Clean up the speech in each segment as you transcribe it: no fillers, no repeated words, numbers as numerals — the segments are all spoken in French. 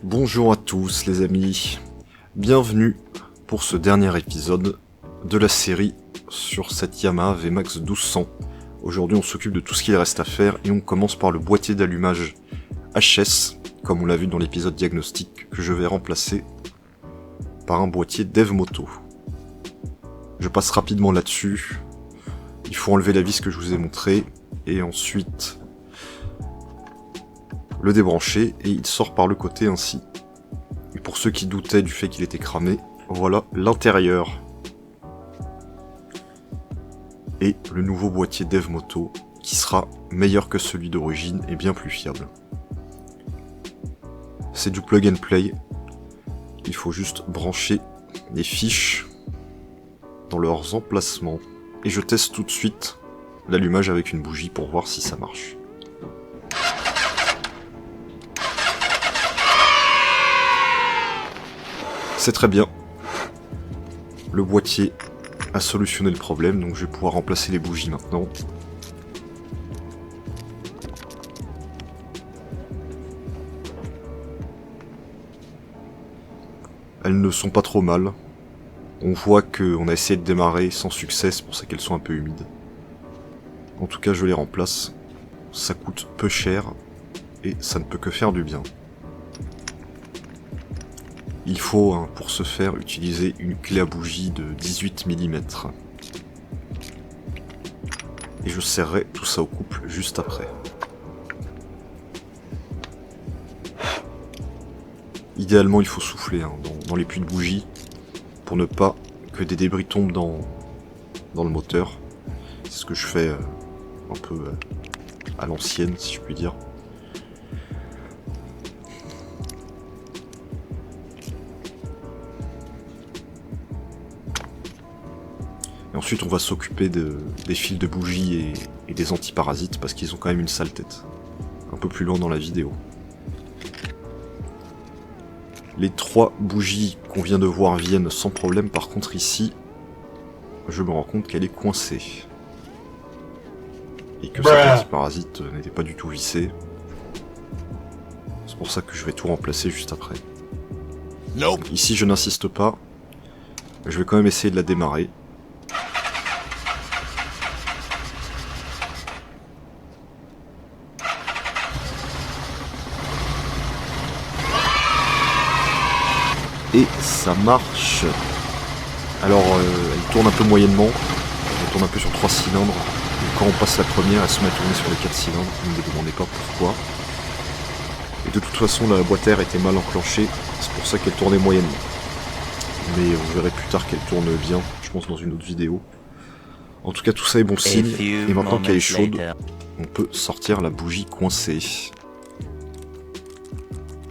Bonjour à tous les amis, bienvenue pour ce dernier épisode de la série sur cette Yamaha VMAX 1200. Aujourd'hui on s'occupe de tout ce qu'il reste à faire et on commence par le boîtier d'allumage HS, comme on l'a vu dans l'épisode diagnostic, que je vais remplacer par un boîtier DevMoto. Je passe rapidement là-dessus, il faut enlever la vis que je vous ai montrée et ensuite le débrancher et il sort par le côté ainsi. Et pour ceux qui doutaient du fait qu'il était cramé, voilà l'intérieur. Et le nouveau boîtier DevMoto qui sera meilleur que celui d'origine et bien plus fiable. C'est du plug and play. Il faut juste brancher les fiches dans leurs emplacements. Et je teste tout de suite l'allumage avec une bougie pour voir si ça marche. C'est très bien. Le boîtier a solutionné le problème, donc je vais pouvoir remplacer les bougies maintenant. Elles ne sont pas trop mal. On voit qu'on a essayé de démarrer sans succès, c'est pour ça qu'elles sont un peu humides. En tout cas, je les remplace. Ça coûte peu cher et ça ne peut que faire du bien. Il faut, pour ce faire, utiliser une clé à bougie de 18 mm. Et je serrerai tout ça au couple juste après. Idéalement, il faut souffler dans les puits de bougie pour ne pas que des débris tombent dans le moteur. C'est ce que je fais un peu à l'ancienne, si je puis dire. Et ensuite on va s'occuper des fils de bougie et des antiparasites parce qu'ils ont quand même une sale tête. Un peu plus loin dans la vidéo. Les 3 bougies qu'on vient de voir viennent sans problème, par contre ici, je me rends compte qu'elle est coincée. Et que cet antiparasite n'était pas du tout vissé. C'est pour ça que je vais tout remplacer juste après. Donc, ici je n'insiste pas, je vais quand même essayer de la démarrer. Et ça marche. Alors elle tourne un peu moyennement, elle tourne un peu sur 3 cylindres, et quand on passe la première elle se met à tourner sur les 4 cylindres, ne me demandez pas pourquoi. Et de toute façon la boîte air était mal enclenchée, c'est pour ça qu'elle tournait moyennement. Mais vous verrez plus tard qu'elle tourne bien, je pense dans une autre vidéo. En tout cas tout ça est bon signe, et maintenant qu'elle est chaude, on peut sortir la bougie coincée.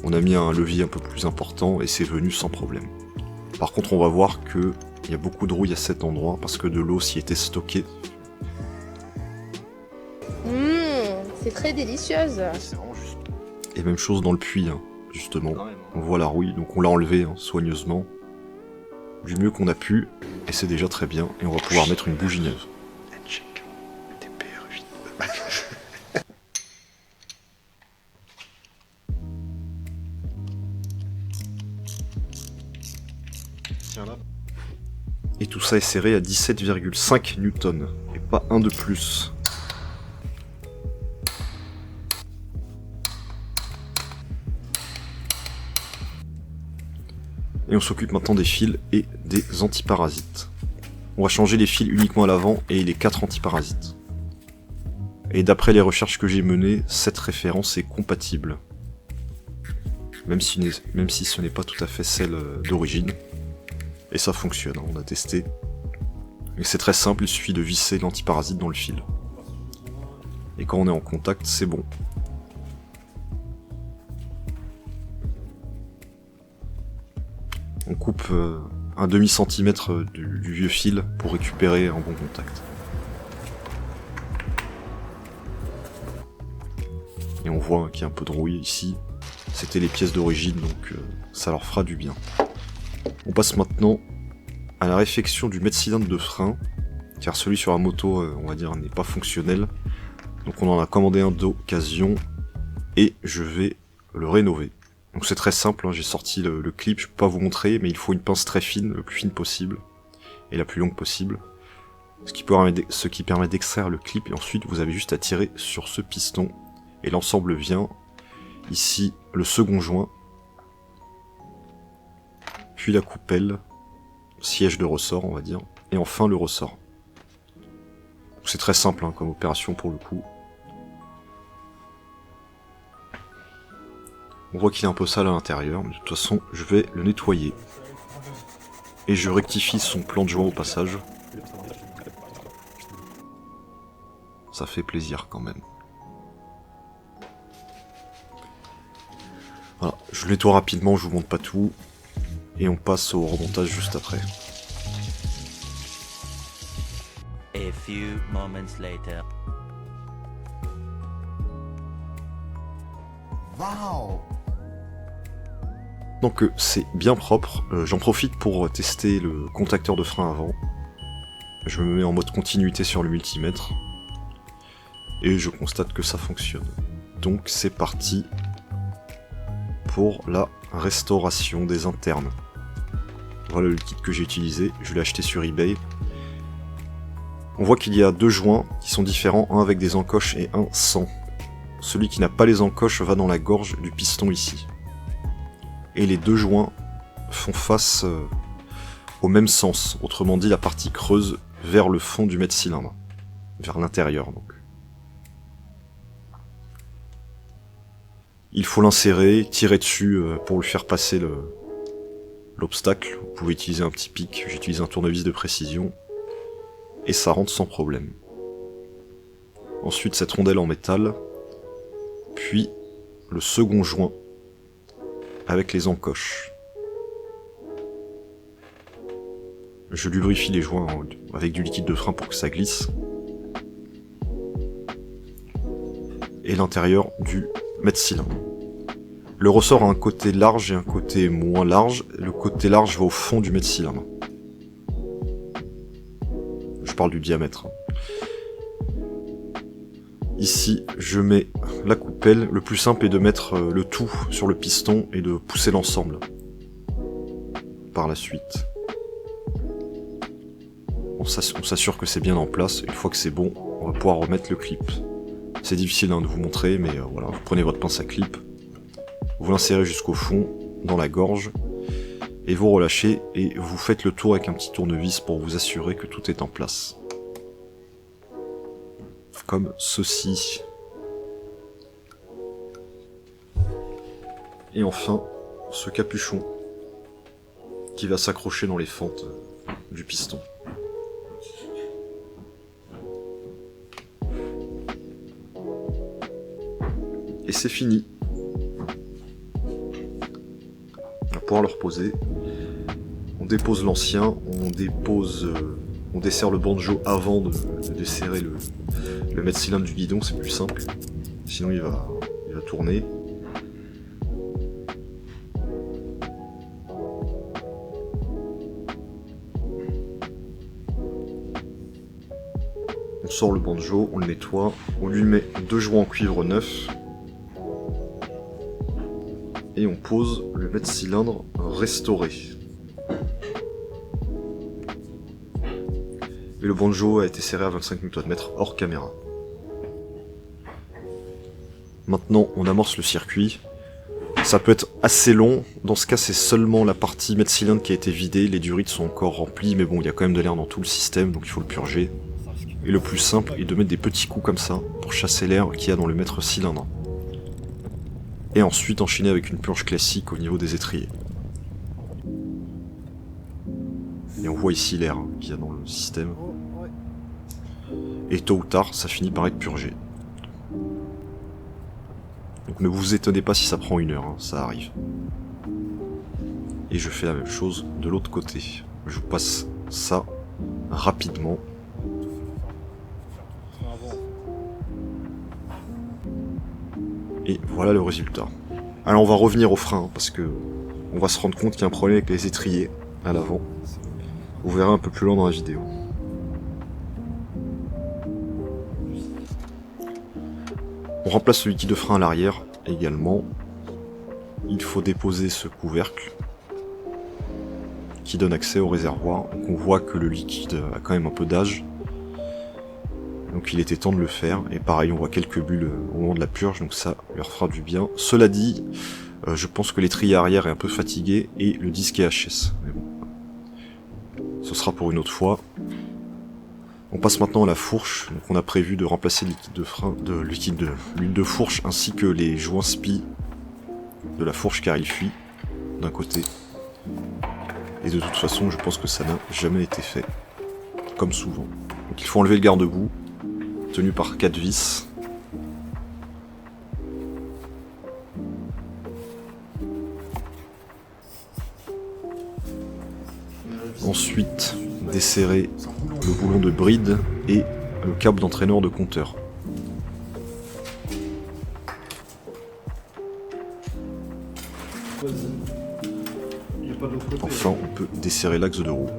On a mis un levier un peu plus important et c'est venu sans problème. Par contre on va voir que il y a beaucoup de rouille à cet endroit parce que de l'eau s'y était stockée. C'est très délicieuse. Et même chose dans le puits, justement. On voit la rouille, donc on l'a enlevé soigneusement. Du mieux qu'on a pu, et c'est déjà très bien, et on va pouvoir mettre une bougie neuve. Et tout ça est serré à 17,5 Newton, et pas un de plus. Et on s'occupe maintenant des fils et des antiparasites. On va changer les fils uniquement à l'avant et les 4 antiparasites. Et d'après les recherches que j'ai menées, cette référence est compatible. Même si ce n'est pas tout à fait celle d'origine. Et ça fonctionne, on a testé. Et c'est très simple, il suffit de visser l'antiparasite dans le fil. Et quand on est en contact, c'est bon. On coupe un demi-centimètre du vieux fil pour récupérer un bon contact. Et on voit qu'il y a un peu de rouille ici. C'était les pièces d'origine, donc ça leur fera du bien. On passe maintenant à la réfection du mètre-cylindre de frein, car celui sur la moto, on va dire, n'est pas fonctionnel. Donc on en a commandé un d'occasion, et je vais le rénover. Donc c'est très simple, hein, j'ai sorti le clip, je peux pas vous montrer, mais il faut une pince très fine, le plus fine possible, et la plus longue possible. Ce qui permet d'extraire le clip, et ensuite vous avez juste à tirer sur ce piston, et l'ensemble vient, ici le second joint, puis la coupelle, siège de ressort on va dire, et enfin le ressort. C'est très simple hein, comme opération pour le coup. On voit qu'il est un peu sale à l'intérieur, mais de toute façon je vais le nettoyer. Et je rectifie son plan de joint au passage. Ça fait plaisir quand même. Voilà, je le nettoie rapidement, je vous montre pas tout. Et on passe au remontage juste après. A few moments later. Wow! Donc c'est bien propre, j'en profite pour tester le contacteur de frein avant. Je me mets en mode continuité sur le multimètre. Et je constate que ça fonctionne. Donc c'est parti pour la restauration des internes. Voilà le kit que j'ai utilisé, je l'ai acheté sur eBay. On voit qu'il y a deux joints qui sont différents, un avec des encoches et un sans. Celui qui n'a pas les encoches va dans la gorge du piston ici. Et les deux joints font face au même sens, autrement dit la partie creuse vers le fond du mètre-cylindre, vers l'intérieur donc. Il faut l'insérer, tirer dessus pour lui faire passer l'obstacle. Vous pouvez utiliser un petit pic, j'utilise un tournevis de précision, et ça rentre sans problème. Ensuite cette rondelle en métal, puis le second joint avec les encoches. Je lubrifie les joints avec du liquide de frein pour que ça glisse. Et l'intérieur du mètre-cylindre. Le ressort a un côté large et un côté moins large. Le côté large va au fond du mètre-cylindre. Je parle du diamètre. Ici, je mets la coupelle. Le plus simple est de mettre le tout sur le piston et de pousser l'ensemble. Par la suite. On s'assure que c'est bien en place. Une fois que c'est bon, on va pouvoir remettre le clip. C'est difficile de vous montrer, mais voilà, vous prenez votre pince à clip, vous l'insérez jusqu'au fond, dans la gorge, et vous relâchez, et vous faites le tour avec un petit tournevis pour vous assurer que tout est en place. Comme ceci. Et enfin, ce capuchon qui va s'accrocher dans les fentes du piston. Et c'est fini. On va pouvoir le reposer. On dépose l'ancien, on desserre le banjo avant de desserrer le mètre-cylindre du guidon, c'est plus simple. Sinon il va tourner. On sort le banjo, on le nettoie, on lui met deux joints en cuivre neuf. Et on pose le mètre-cylindre restauré. Et le banjo a été serré à 25 Nm hors caméra. Maintenant, on amorce le circuit. Ça peut être assez long. Dans ce cas, c'est seulement la partie mètre-cylindre qui a été vidée. Les durites sont encore remplies, mais bon, il y a quand même de l'air dans tout le système, donc il faut le purger. Et le plus simple est de mettre des petits coups comme ça, pour chasser l'air qu'il y a dans le mètre-cylindre. Et ensuite enchaîner avec une purge classique au niveau des étriers. Et on voit ici l'air qu'il y a dans le système. Et tôt ou tard, ça finit par être purgé. Donc ne vous étonnez pas si ça prend une heure, hein, ça arrive. Et je fais la même chose de l'autre côté. Je vous passe ça rapidement. Et voilà le résultat. Alors on va revenir au frein, parce que on va se rendre compte qu'il y a un problème avec les étriers à l'avant. Vous verrez un peu plus loin dans la vidéo. On remplace le liquide de frein à l'arrière également. il faut déposer ce couvercle qui donne accès au réservoir. Donc on voit que le liquide a quand même un peu d'âge. Donc il était temps de le faire. Et pareil, on voit quelques bulles au moment de la purge, donc ça leur fera du bien. Cela dit, je pense que l'étrier arrière est un peu fatigué et le disque est HS. Mais bon, ce sera pour une autre fois. On passe maintenant à la fourche. Donc on a prévu de remplacer le liquide de frein, l'huile de fourche ainsi que les joints spi de la fourche car il fuit d'un côté. Et de toute façon, je pense que ça n'a jamais été fait, comme souvent. Donc il faut enlever le garde-boue, tenu par 4 vis. Ensuite, desserrer le boulon de bride et le câble d'entraîneur de compteur. Enfin, on peut desserrer l'axe de roue.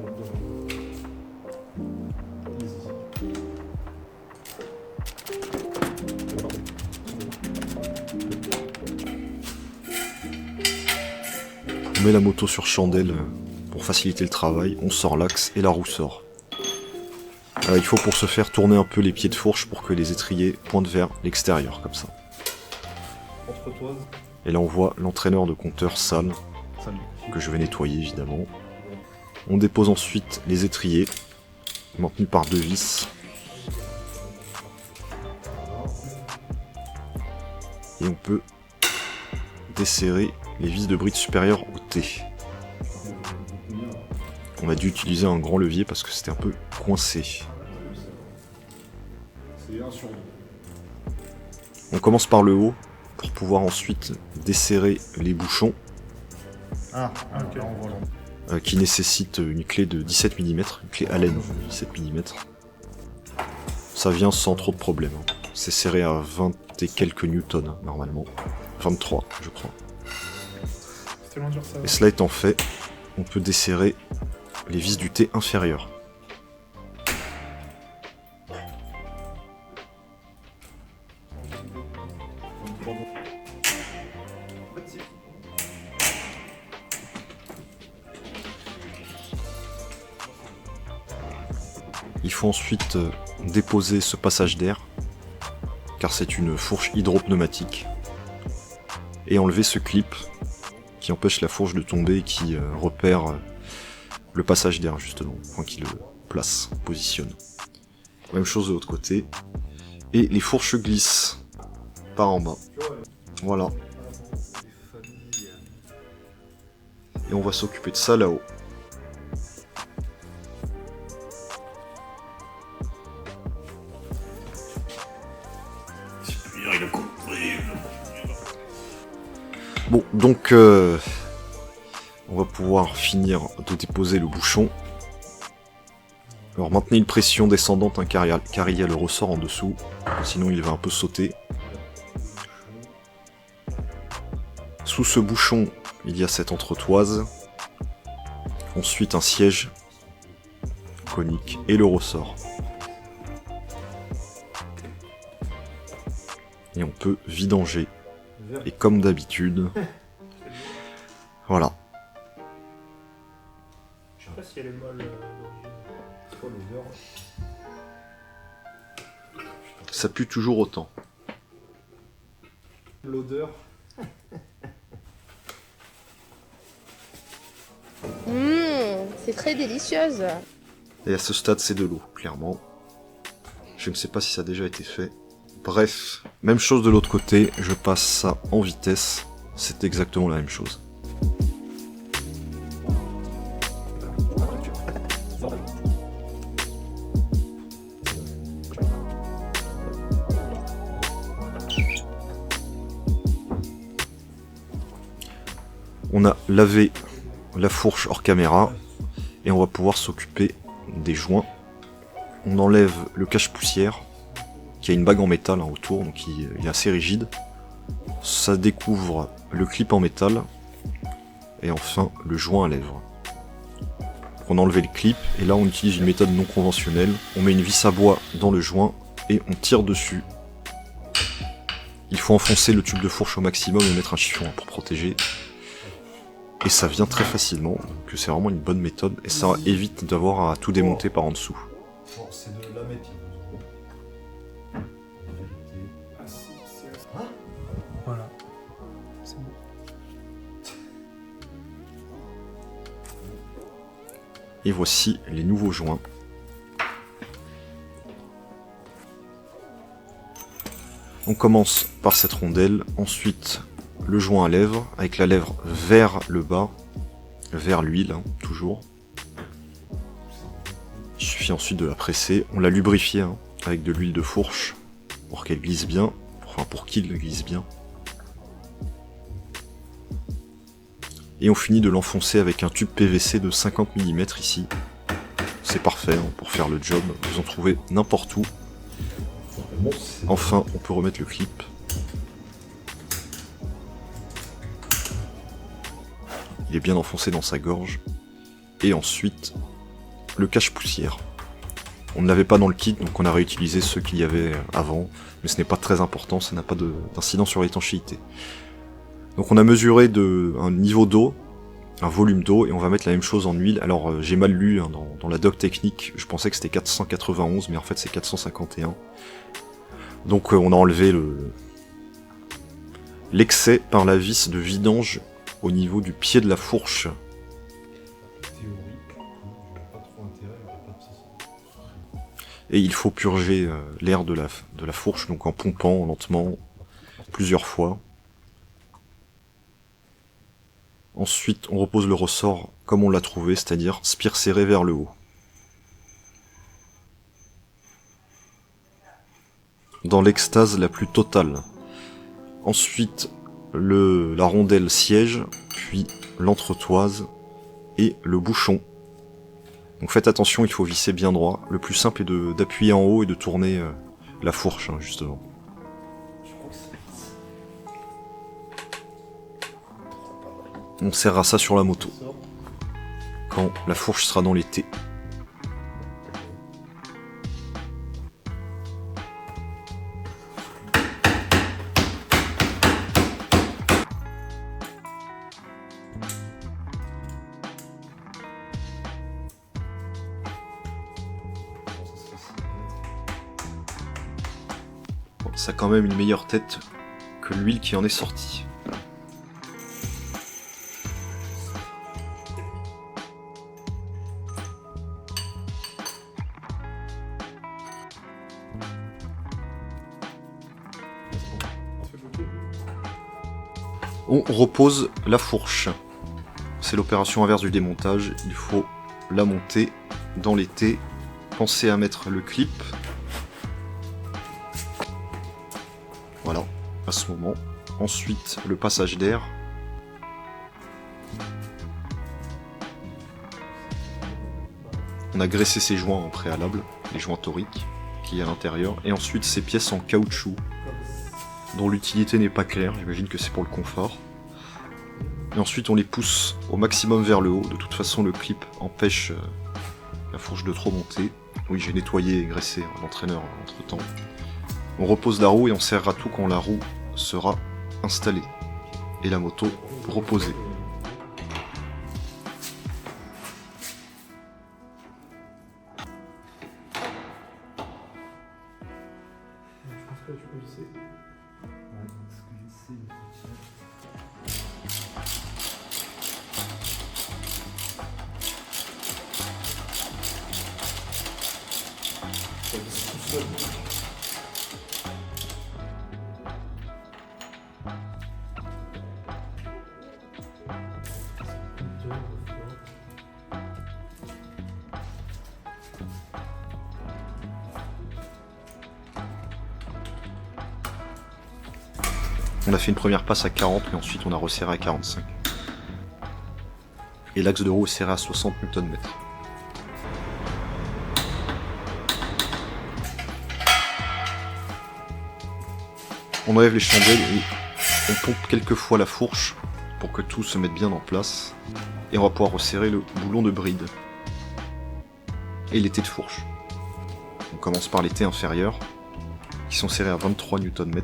On met la moto sur chandelle pour faciliter le travail, on sort l'axe et la roue sort. Il faut pour ce faire tourner un peu les pieds de fourche pour que les étriers pointent vers l'extérieur, comme ça. Et là on voit l'entraîneur de compteur sale, que je vais nettoyer évidemment. On dépose ensuite les étriers, maintenus par 2 vis. Et on peut desserrer les vis de bride supérieure au T. On a dû utiliser un grand levier parce que c'était un peu coincé. On commence par le haut pour pouvoir ensuite desserrer les bouchons qui nécessitent une clé de 17 mm, une clé Allen de 17 mm. Ça vient sans trop de problèmes. C'est serré à 20 et quelques newtons normalement. 23 je crois. Et cela étant fait, on peut desserrer les vis du T inférieur. Il faut ensuite déposer ce passage d'air, car c'est une fourche hydropneumatique, et enlever ce clip qui empêche la fourche de tomber et qui repère le passage d'air justement, enfin qui le place, positionne. Même chose de l'autre côté. Et les fourches glissent par en bas. Voilà. Et on va s'occuper de ça là-haut. Bon, donc on va pouvoir finir de déposer le bouchon. Alors maintenez une pression descendante hein, car il y a le ressort en dessous, sinon il va un peu sauter. Sous ce bouchon, il y a cette entretoise. Ensuite un siège conique et le ressort. Et on peut vidanger. Et comme d'habitude, voilà. Je sais pas si elle est molle d'origine. Ça pue toujours autant. L'odeur. C'est très délicieuse. Et à ce stade, c'est de l'eau, clairement. Je ne sais pas si ça a déjà été fait. Bref, même chose de l'autre côté, je passe ça en vitesse, c'est exactement la même chose. On a lavé la fourche hors caméra et on va pouvoir s'occuper des joints. On enlève le cache-poussière qui a une bague en métal hein, autour, donc il est assez rigide. Ça découvre le clip en métal et enfin le joint à lèvres. On a enlevé le clip et là on utilise une méthode non conventionnelle. On met une vis à bois dans le joint et on tire dessus. Il faut enfoncer le tube de fourche au maximum et mettre un chiffon pour protéger. Et ça vient très facilement, donc c'est vraiment une bonne méthode. Et ça évite d'avoir à tout démonter par en dessous. Bon, c'est de la méthode. Voilà. C'est bon. Et voici les nouveaux joints. On commence par cette rondelle, ensuite le joint à lèvres, avec la lèvre vers le bas, vers l'huile, hein, toujours. Il suffit ensuite de la presser, on l'a lubrifiée hein, avec de l'huile de fourche, pour qu'elle glisse bien, enfin pour qu'il glisse bien. Et on finit de l'enfoncer avec un tube PVC de 50 mm ici. C'est parfait hein, pour faire le job, vous en trouvez n'importe où. Enfin, on peut remettre le clip. Il est bien enfoncé dans sa gorge. Et ensuite, le cache-poussière. On ne l'avait pas dans le kit, donc on a réutilisé ceux qu'il y avait avant. Mais ce n'est pas très important, ça n'a pas d'incident sur l'étanchéité. Donc on a mesuré un niveau d'eau, un volume d'eau, et on va mettre la même chose en huile. Alors j'ai mal lu hein, dans la doc technique, je pensais que c'était 491, mais en fait c'est 451. Donc on a enlevé l'excès par la vis de vidange au niveau du pied de la fourche. Et il faut purger l'air de la fourche, donc en pompant lentement, plusieurs fois. Ensuite, on repose le ressort comme on l'a trouvé, c'est-à-dire spire serré vers le haut. Dans l'extase la plus totale. Ensuite, la rondelle siège, puis l'entretoise et le bouchon. Donc faites attention, il faut visser bien droit. Le plus simple est d'appuyer en haut et de tourner la fourche, hein, justement. On serrera ça sur la moto, quand la fourche sera dans l'été. Ça a quand même une meilleure tête que l'huile qui en est sortie. On repose la fourche. C'est l'opération inverse du démontage. Il faut la monter dans l'été. Pensez à mettre le clip. Voilà, à ce moment. Ensuite, le passage d'air. On a graissé ces joints en préalable, les joints toriques, qui est à l'intérieur. Et ensuite, ces pièces en caoutchouc, dont l'utilité n'est pas claire, j'imagine que c'est pour le confort. Et ensuite, on les pousse au maximum vers le haut. De toute façon, le clip empêche la fourche de trop monter. Oui, j'ai nettoyé et graissé l'entraîneur entre temps. On repose la roue et on serrera tout quand la roue sera installée. Et la moto reposée. Je pense que tu peux lisser. Ouais, donc ce que j'essaie de faire. Ça glisse tout seul. On a fait une première passe à 40, mais ensuite on a resserré à 45. Et l'axe de roue est serré à 60 Nm. On enlève les chandelles et on pompe quelques fois la fourche pour que tout se mette bien en place. Et on va pouvoir resserrer le boulon de bride. Et l'été de fourche. On commence par l'été inférieur, qui sont serrés à 23 Nm.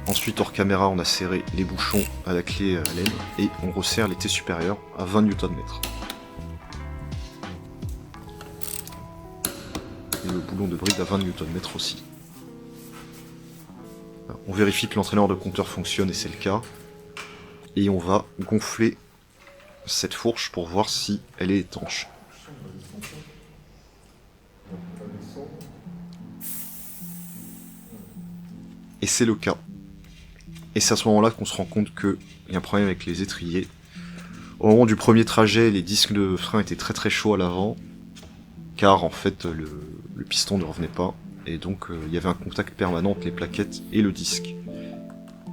Ensuite, hors caméra, on a serré les bouchons à la clé à laine et on resserre les T supérieurs à 20 Nm. Et le boulon de bride à 20 Nm aussi. On vérifie que l'entraîneur de compteur fonctionne et c'est le cas. Et on va gonfler cette fourche pour voir si elle est étanche. Et c'est le cas. Et c'est à ce moment-là qu'on se rend compte qu'il y a un problème avec les étriers. Au moment du premier trajet, les disques de frein étaient très très chauds à l'avant, car en fait le piston ne revenait pas, et donc il y avait un contact permanent entre les plaquettes et le disque.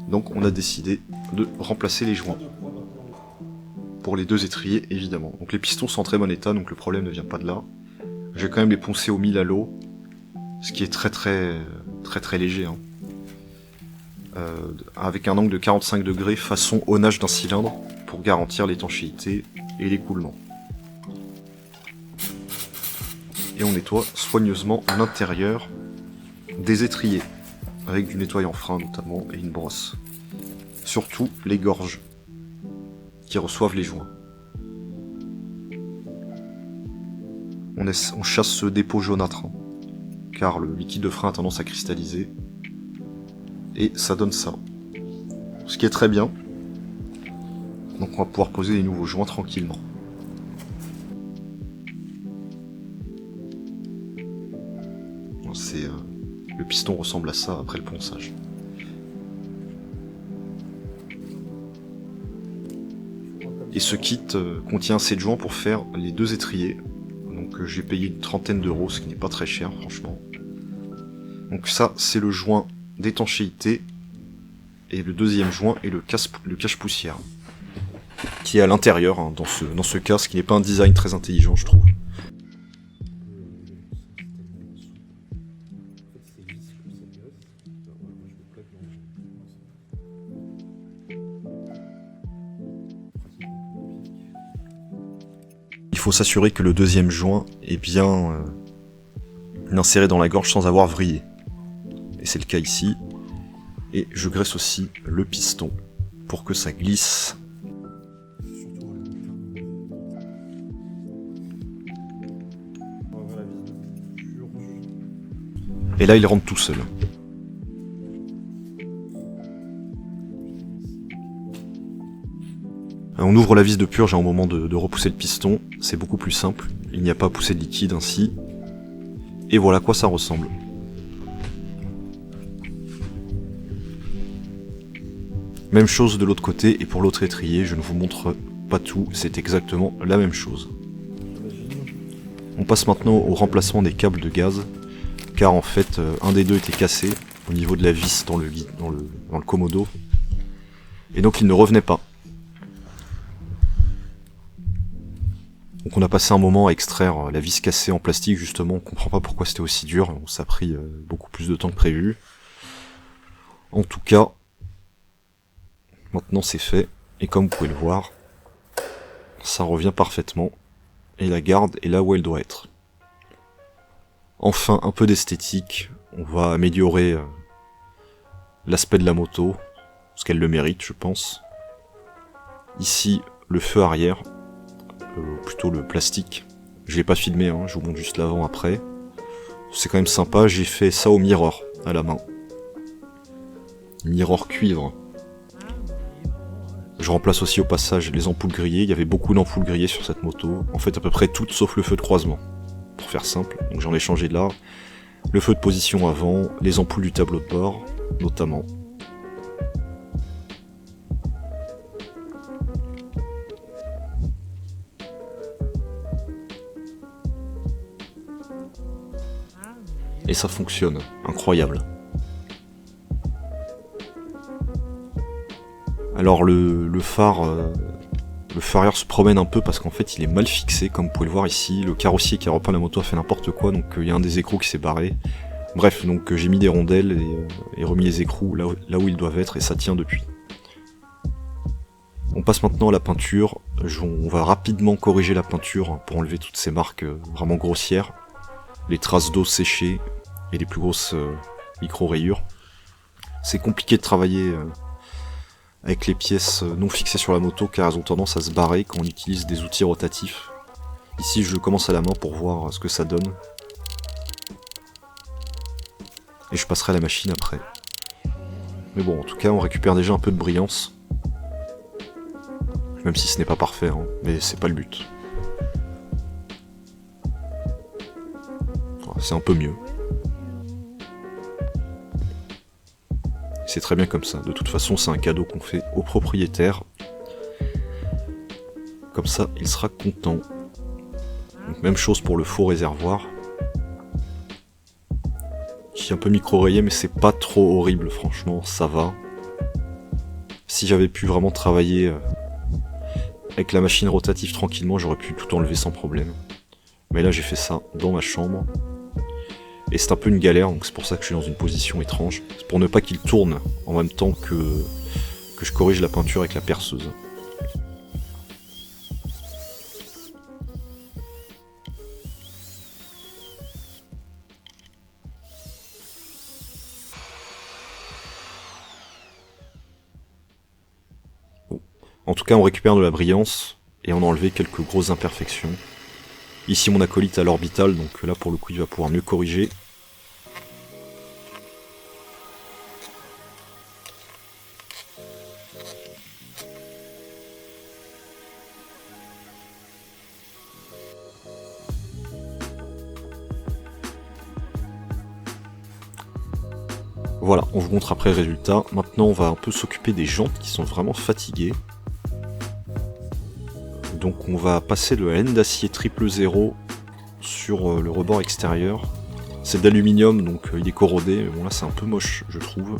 Donc on a décidé de remplacer les joints. Pour les deux étriers évidemment. Donc les pistons sont en très bon état, donc le problème ne vient pas de là. J'ai quand même les poncer au 1000 à l'eau, ce qui est très léger. Hein. Avec un angle de 45 degrés façon haunage d'un cylindre pour garantir l'étanchéité et l'écoulement. Et on nettoie soigneusement l'intérieur des étriers, avec du nettoyant frein notamment et une brosse. Surtout les gorges qui reçoivent les joints. On chasse ce dépôt jaunâtre, hein, car le liquide de frein a tendance à cristalliser. Et ça donne ça. Ce qui est très bien. Donc on va pouvoir poser les nouveaux joints tranquillement. Le piston ressemble à ça après le ponçage. Et ce kit contient 7 joints pour faire les deux étriers. Donc j'ai payé une trentaine d'euros, ce qui n'est pas très cher franchement. Donc ça c'est le joint d'étanchéité, et le deuxième joint est le cache-poussière, qui est à l'intérieur hein, dans ce cas, ce qui n'est pas un design très intelligent je trouve. Il faut s'assurer que le deuxième joint est bien inséré dans la gorge sans avoir vrillé. Et c'est le cas ici. Et je graisse aussi le piston pour que ça glisse. Et là il rentre tout seul. On ouvre la vis de purge au moment de repousser le piston. C'est beaucoup plus simple. Il n'y a pas à pousser de liquide ainsi. Et voilà à quoi ça ressemble. Même chose de l'autre côté, et pour l'autre étrier, je ne vous montre pas tout, c'est exactement la même chose. On passe maintenant au remplacement des câbles de gaz, car en fait, un des deux était cassé, au niveau de la vis dans le commodo, et donc il ne revenait pas. Donc on a passé un moment à extraire la vis cassée en plastique, justement, on comprend pas pourquoi c'était aussi dur, ça a pris beaucoup plus de temps que prévu. En tout cas, maintenant c'est fait, et comme vous pouvez le voir, ça revient parfaitement, et la garde est là où elle doit être. Enfin, un peu d'esthétique, on va améliorer l'aspect de la moto, parce qu'elle le mérite je pense. Ici, le feu arrière, plutôt le plastique, je l'ai pas filmé, hein, je vous montre juste l'avant après. C'est quand même sympa, j'ai fait ça au mirror, à la main. Mirror cuivre. Je remplace aussi au passage les ampoules grillées, il y avait beaucoup d'ampoules grillées sur cette moto, en fait à peu près toutes sauf le feu de croisement, pour faire simple, donc j'en ai changé là, le feu de position avant, les ampoules du tableau de bord, notamment. Et ça fonctionne, incroyable. Alors le phare arrière se promène un peu parce qu'en fait il est mal fixé, comme vous pouvez le voir ici. Le carrossier qui a repeint la moto a fait n'importe quoi, donc il y a un des écrous qui s'est barré. Bref, donc j'ai mis des rondelles et remis les écrous là où ils doivent être, et ça tient depuis. On passe maintenant à la peinture. On va rapidement corriger la peinture pour enlever toutes ces marques vraiment grossières, les traces d'eau séchées et les plus grosses micro-rayures. c'est compliqué de travailler avec les pièces non fixées sur la moto car elles ont tendance à se barrer quand on utilise des outils rotatifs. Ici je commence à la main pour voir ce que ça donne. Et je passerai à la machine après. Mais bon, en tout cas on récupère déjà un peu de brillance. Même si ce n'est pas parfait, hein, mais c'est pas le but. C'est un peu mieux. C'est très bien comme ça. De toute façon, c'est un cadeau qu'on fait au propriétaire. Comme ça, il sera content. Donc, même chose pour le faux réservoir. Qui est un peu micro-rayé, mais c'est pas trop horrible, franchement, ça va. Si j'avais pu vraiment travailler avec la machine rotative tranquillement, j'aurais pu tout enlever sans problème. Mais là, j'ai fait ça dans ma chambre. Et c'est un peu une galère, donc c'est pour ça que je suis dans une position étrange. C'est pour ne pas qu'il tourne en même temps que je corrige la peinture avec la perceuse. Bon. En tout cas, on récupère de la brillance et on a enlevé quelques grosses imperfections. Ici, mon acolyte a l'orbital, donc là, pour le coup, il va pouvoir mieux corriger. Voilà, on vous montre après le résultat. Maintenant, on va un peu s'occuper des jantes qui sont vraiment fatiguées. Donc on va passer de la laine d'acier 000 sur le rebord extérieur. C'est d'aluminium, donc il est corrodé, mais bon là c'est un peu moche, je trouve.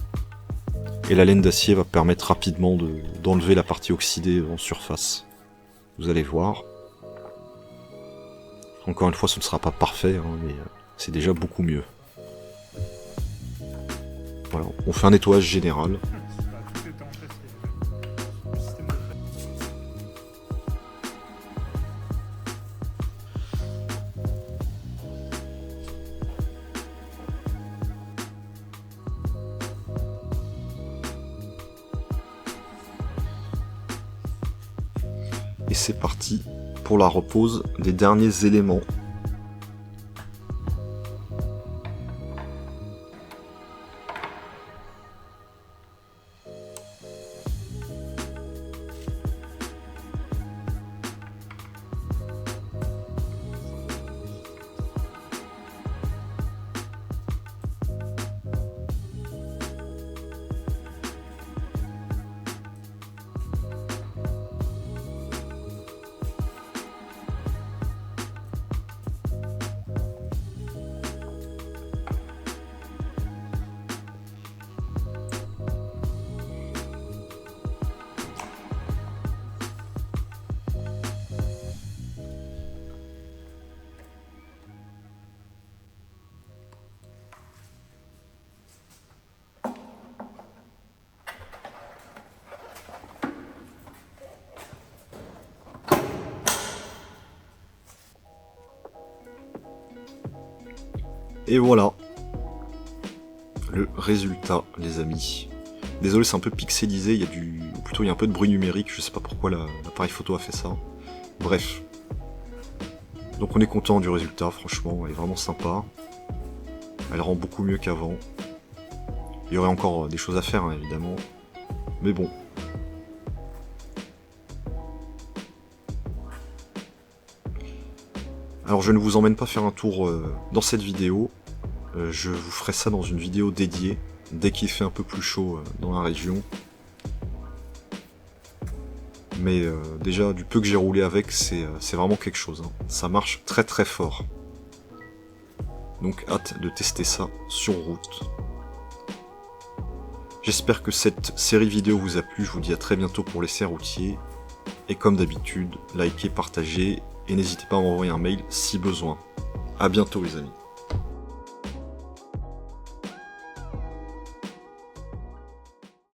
Et la laine d'acier va permettre rapidement d'enlever la partie oxydée en surface. Vous allez voir. Encore une fois, ce ne sera pas parfait, hein, mais c'est déjà beaucoup mieux. Voilà, on fait un nettoyage général. Et c'est parti pour la repose des derniers éléments. Et voilà le résultat, les amis. Désolé, c'est un peu pixelisé, il y a un peu de bruit numérique, je sais pas pourquoi l'appareil photo a fait ça. Bref. Donc on est content du résultat, franchement, elle est vraiment sympa. Elle rend beaucoup mieux qu'avant. Il y aurait encore des choses à faire, hein, évidemment. Mais bon. Alors je ne vous emmène pas faire un tour dans cette vidéo. Je vous ferai ça dans une vidéo dédiée, dès qu'il fait un peu plus chaud dans la région. Mais déjà, du peu que j'ai roulé avec, c'est vraiment quelque chose. Hein. Ça marche très très fort. Donc hâte de tester ça sur route. J'espère que cette série vidéo vous a plu. Je vous dis à très bientôt pour l'essai routier. Et comme d'habitude, likez, partagez et n'hésitez pas à m'envoyer un mail si besoin. A bientôt les amis.